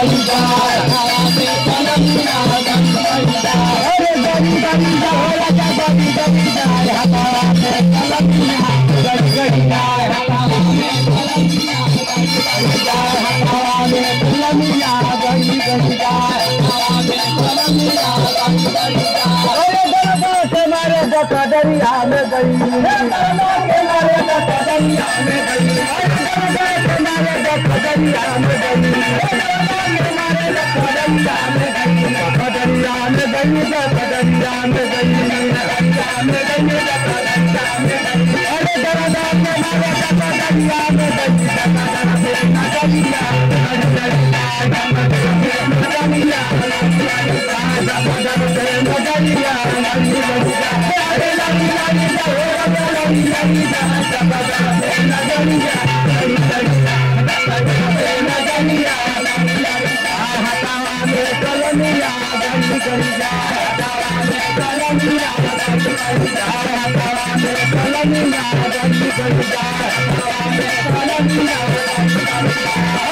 गली जाए हवा में कलमिया गली गली जाए अरे गली गली जाए राजा गली गली जाए हवा में कलमिया गली गली जाए हवा में कलमिया गली गली जाए हवा में कलमिया गली गली जाए हवा में कलमिया गली गली जाए अरे दरबार से मारे बका दरिया में गई दरबार के मारे बका दरिया में गई दरबार के मारे बका दरिया में गई दरबार के मारे बका दरिया में गई बका दरिया में गई बका दरिया में गई दरिया में गई बका दरिया में गई अरे दरबार के मारे बका दरिया में गई दरबार से नगरिया नगरिया नगरिया नगरिया अरे लगी लगी लगी लगी नगरिया नगरिया हटावा में कलमिया गली गली जाए हटावा में कलमिया गली गली जाए हटावा में कलमिया गली गली जाए हटावा में कलमिया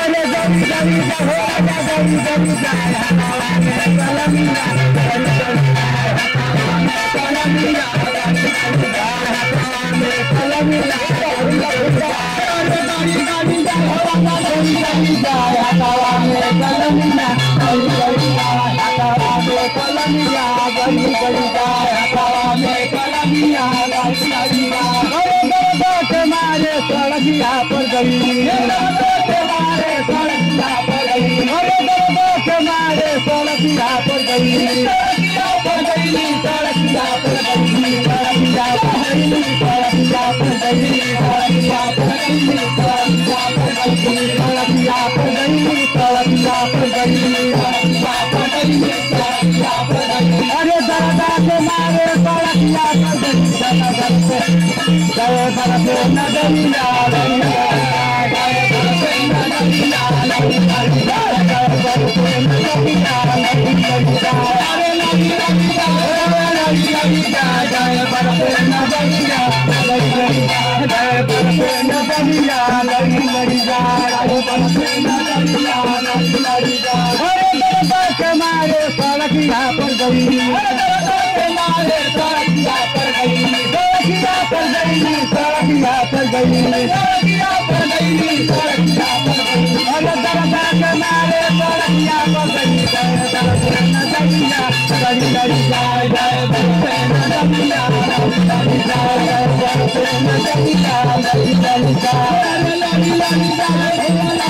अरे गली गली जाए गली गली जाए हटावा में कलमिया गली गली जाए हटावा में कलमिया गली गली जाए हटावा में कलमिया गली गली जाए अरे गली गली जाए गली गली जाए हटावा में कलमिया गली गली जाए हटावा में कलमिया गली गली जाए हटावा में कलमिया गली गली जाए अरे दरबार के मारे सड़किया पर गई दरबार के मारे सड़किया पर गई अरे दरबार के मारे सड़किया पर गई सड़किया पर गई सड़किया पर गई सड़किया पर गई सड़किया पर गई सड़किया पर गई सड़किया पर गई सड़किया पर गई सड़किया पर गई सड़किया पर गई सड़किया पर गई अरे दरबार के मारे सड़किया पर गई जय बरसे नगरिया नगरिया जय बरसे नगरिया नगरिया जय बरसे नगरिया नगरिया अरे लगी लगी जय बरसे नगरिया नगरिया जय बरसे नगरिया नगरिया जय बरसे नगरिया नगरिया अरे दरबार के मारे सड़किया पर गई दरबार के मारे सड़किया पर गई सड़किया पर गई सड़किया पर गई सड़किया पर गई सड़किया पर गई अरे दरबार के मारे सड़किया पर गई जय बरसे नगरिया गली गली जाए जय बरसे नगरिया गली गली जाए जय बरसे नगरिया गली गली जाए अरे लगी लगी जाए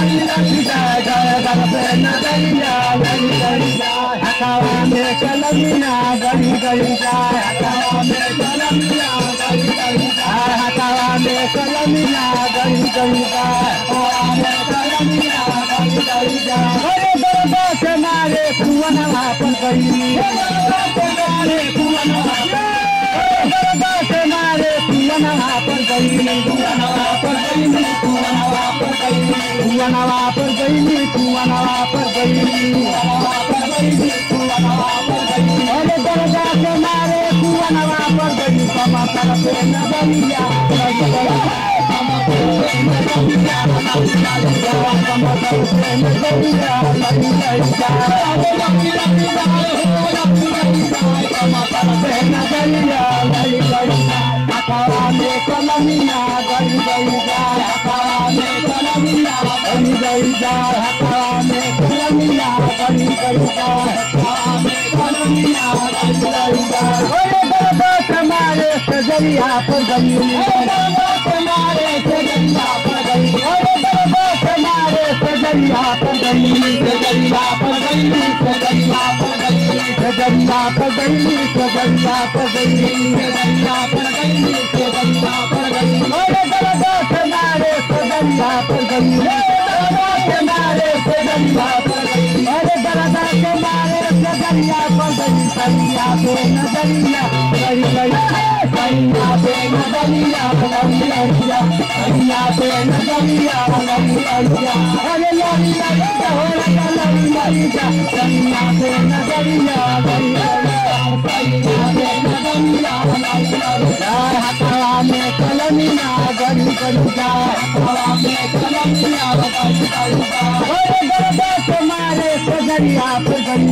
लगी लगी जाए जय बरसे नगरिया गली गली जाए हटावा में कलमिया गली गली जाए हटावा में कलमिया गली गली जाए हटावा में कलमिया गली गली जाए हटावा में कलमिया गली गली जाए अरे दरबार के मारे कुवनवा पर गई दरबार के मारे कुवनवा दरबार के मारे कुवनवा पर गई कुवनवा पर गई कुवनवा पर गई कुवनवा पर गई कुवनवा पर गई कुवनवा पर गई कुवनवा पर गई अरे दरबार के मारे कुवनवा पर गई कमा करते नगरिया कमा करते नगरिया कमा करते नगरिया लगी लगी जाए अरे लगी लगी जाए लगी लगी जाए कमा करते नगरिया लगी लगी जाए हटावा में कलमिया गली गली जाए हटावा में कलमिया गली गली जाए हटावा में कलमिया गली गली जाए हटावा में कलमिया गली गली जाए अरे दरबार के मारे सजरिया पर गई दरबार के मारे सजरिया पर गई अरे दरबार के मारे सजरिया पर गई सजरिया पर गई सजरिया पर गई सजरिया पर गई सजरिया पर गई सजरिया पर गई सजरिया पर गई अरे दरबार के मारे सजरिया पर गई दरबार के मारे सजरिया पर गई अरे दरबार के मारे सजरिया पर गई सैया पे नजरिया गई गई सैया पे नजरिया गई गई सैया पे नजरिया गई गई अरे लगी लगी हो लगी लगी सैया पे नजरिया गई गई सैया पे नजरिया गई गई हटावा में कलमिया गली गली जाए हटावा में कलमिया गली गली जाए अरे दरबार के मारे नजरिया पर गई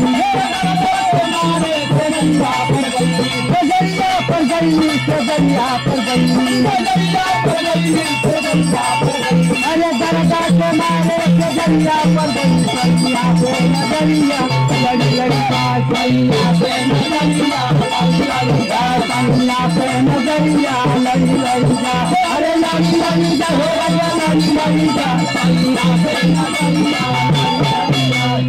मारे नजरिया पर गई नजरिया पर गई नजरिया पर गई नजरिया पर गई नजरिया पर गई अरे दरगाह के मारे नजरिया पर गई सैया पे नजरिया लड़ी लड़ी का सैया पे नजरिया सैया पे नजरिया लड़ी लड़ी का अरे लड़ी लड़ी का हो रहा लड़ी लड़ी का सैया पे नजरिया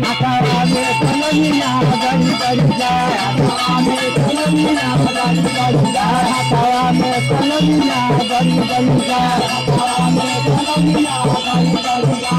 अखाड़ा में कलमिया गड़ी गड़ी जा अखाड़ा में कलमिया गड़ी गड़ी जा अखाड़ा में कलमिया गड़ी गड़ी जा अखाड़ा में कलमिया गड़ी गड़ी जा